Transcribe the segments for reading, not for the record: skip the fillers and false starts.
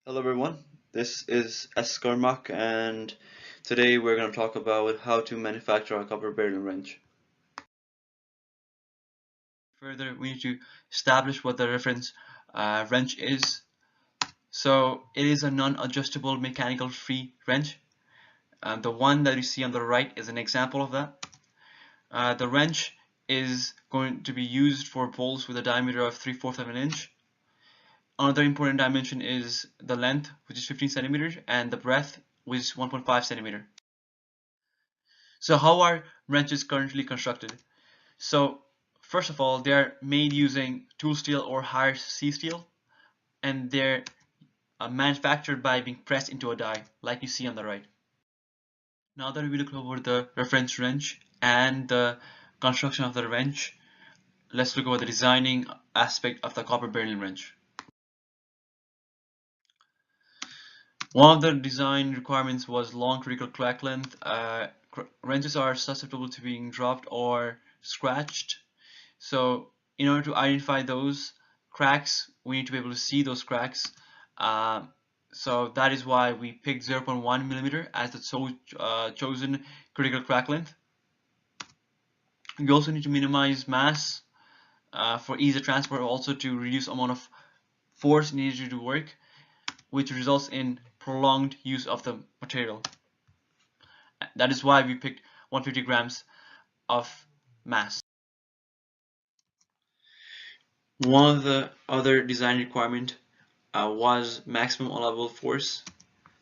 Hello everyone, this is S. Karmak and today we're going to talk about how to manufacture a copper beryllium wrench. Further, we need to establish what the reference wrench is. So it is a non-adjustable mechanical free wrench. The one that you see on the right is an example of that. The wrench is going to be used for bolts with a diameter of 3/4 of an inch. Another important dimension is the length, which is 15 centimeters, and the breadth, which is 1.5 centimeter. So how are wrenches currently constructed? So first of all, they're made using tool steel or higher C steel, and they're manufactured by being pressed into a die, like you see on the right. Now that we look over the reference wrench and the construction of the wrench, let's look over the designing aspect of the copper beryllium wrench. One of the design requirements was long critical crack length. Wrenches are susceptible to being dropped or scratched. So in order to identify those cracks, we need to be able to see those cracks. So that is why we picked 0.1 millimeter as the chosen critical crack length. We also need to minimize mass for ease of transport, also to reduce amount of force needed to do work, which results in prolonged use of the material. That is why we picked 150 grams of mass. One of the other design requirement was maximum allowable force.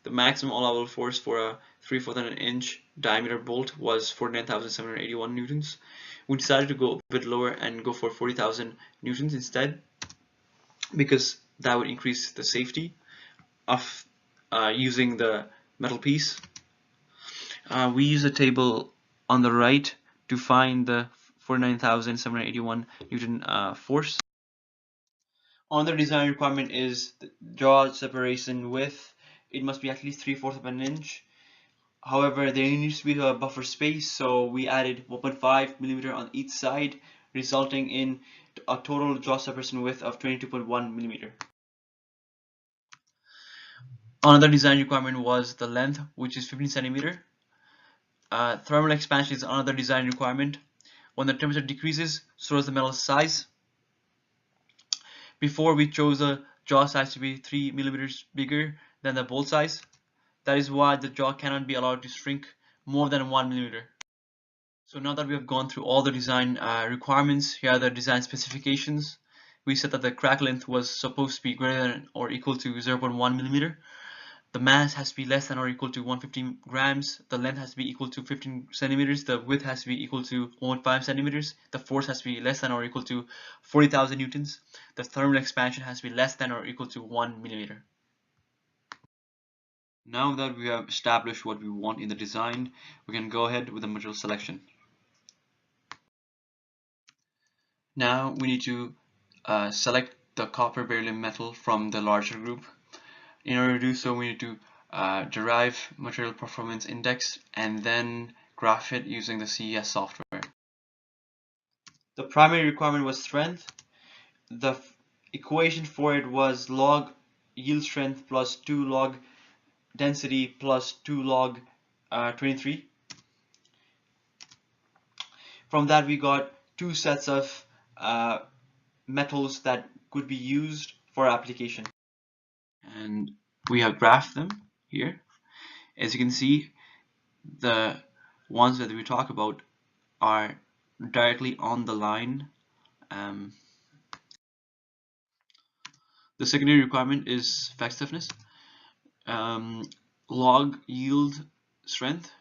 The maximum allowable force for a 3/4 of an inch diameter bolt was 49,781 newtons. We decided to go a bit lower and go for 40,000 newtons instead, because that would increase the safety of using the metal piece. We use a table on the right to find the 49,781 Newton force. Another design requirement is the jaw separation width. It must be at least 3/4 of an inch. However, there needs to be a buffer space, so we added 1.5 millimeter on each side, resulting in a total jaw separation width of 22.1 millimeter. Another design requirement was the length, which is 15 centimeter. Thermal expansion is another design requirement. When the temperature decreases, so does the metal size. Before, we chose the jaw size to be 3 millimeters bigger than the bolt size. That is why the jaw cannot be allowed to shrink more than 1 millimeter. So now that we have gone through all the design requirements, here are the design specifications. We said that the crack length was supposed to be greater than or equal to 0.1 millimeter. The mass has to be less than or equal to 150 grams. The length has to be equal to 15 centimeters. The width has to be equal to 1.5 centimeters. The force has to be less than or equal to 40,000 newtons. The thermal expansion has to be less than or equal to 1 millimeter. Now that we have established what we want in the design, we can go ahead with the material selection. Now we need to select the copper beryllium metal from the larger group. In order to do so, we need to derive material performance index and then graph it using the CES software. The primary requirement was strength. The equation for it was log yield strength plus 2 log density plus 2 log 23. From that, we got two sets of metals that could be used for application. And we have graphed them here. As you can see, the ones that we talk about are directly on the line. The secondary requirement is fact stiffness. Log yield strength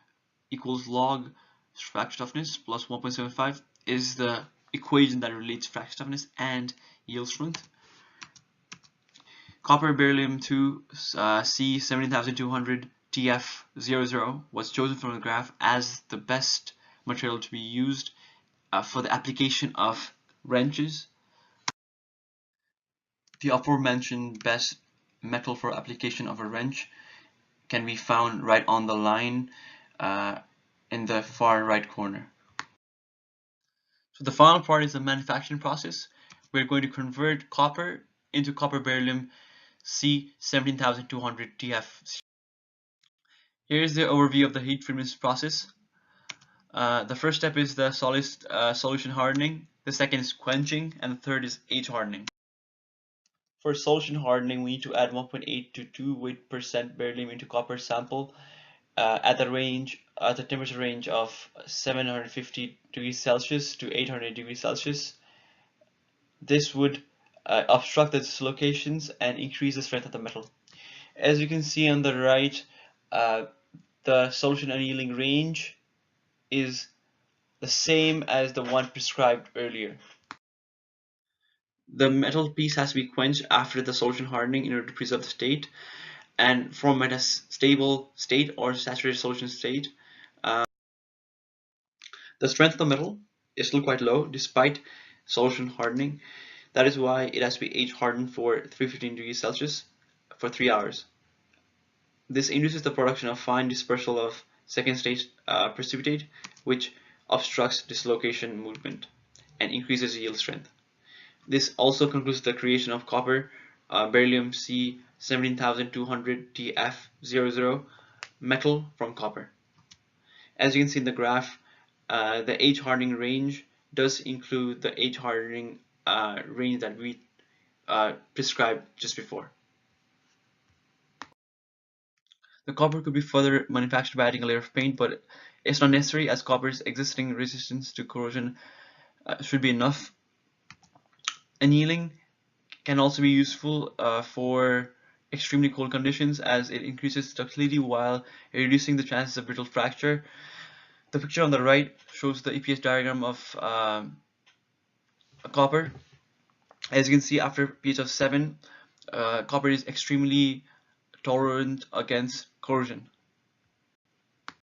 equals log fracture toughness plus 1.75 is the equation that relates fracture toughness and yield strength. Copper beryllium 2 C17200 TF00 was chosen from the graph as the best material to be used for the application of wrenches. The aforementioned best metal for application of a wrench can be found right on the line in the far right corner. So the final part is the manufacturing process. We're going to convert copper into copper beryllium C 17,200 TF. Here is the overview of the heat treatment process. The first step is the solid solution hardening, the second is quenching, and the third is H hardening. For solution hardening, we need to add 1.8 to 2 weight% beryllium into copper sample at the temperature range of 750 degrees Celsius to 800 degrees Celsius. This would obstruct the dislocations and increase the strength of the metal. As you can see on the right, the solution annealing range is the same as the one prescribed earlier. The metal piece has to be quenched after the solution hardening in order to preserve the state and form at a stable state or saturated solution state. The strength of the metal is still quite low despite solution hardening. That is why it has to be H hardened for 315 degrees Celsius for 3 hours. This induces the production of fine dispersal of second stage precipitate, which obstructs dislocation movement and increases yield strength. This also concludes the creation of copper beryllium C 17200 TF00 metal from copper. As you can see in the graph, the H hardening range does include the H hardening range that we prescribed just before. The copper could be further manufactured by adding a layer of paint, but it's not necessary as copper's existing resistance to corrosion should be enough. Annealing can also be useful for extremely cold conditions as it increases ductility while reducing the chances of brittle fracture. The picture on the right shows the EPS diagram of copper. As you can see, after pH of 7, copper is extremely tolerant against corrosion.